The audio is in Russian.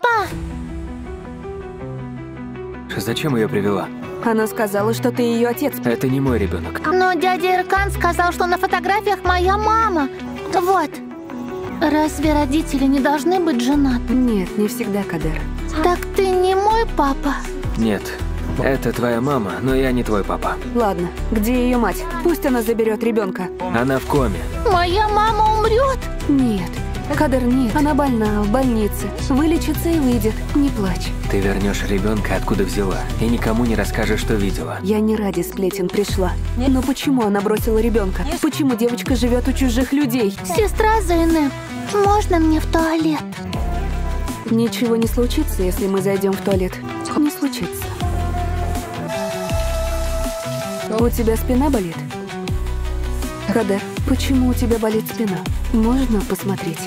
Папа! Зачем ее привела? Она сказала, что ты ее отец. Это не мой ребенок. Но дядя Эркан сказал, что на фотографиях моя мама. Вот. Разве родители не должны быть женаты? Нет, не всегда, Кадер. Так ты не мой папа? Нет, это твоя мама, но я не твой папа. Ладно, где ее мать? Пусть она заберет ребенка. Она в коме. Моя мама умрет? Нет, Кадер, нет. Она больна, в больнице. Вылечится и выйдет. Не плачь. Ты вернешь ребенка, откуда взяла, и никому не расскажешь, что видела. Я не ради сплетен пришла. Но почему она бросила ребенка? Почему девочка живет у чужих людей? Сестра Зейнеп, можно мне в туалет? Ничего не случится, если мы зайдем в туалет. Не случится. У тебя спина болит? Кадер, почему у тебя болит спина? Можно посмотреть?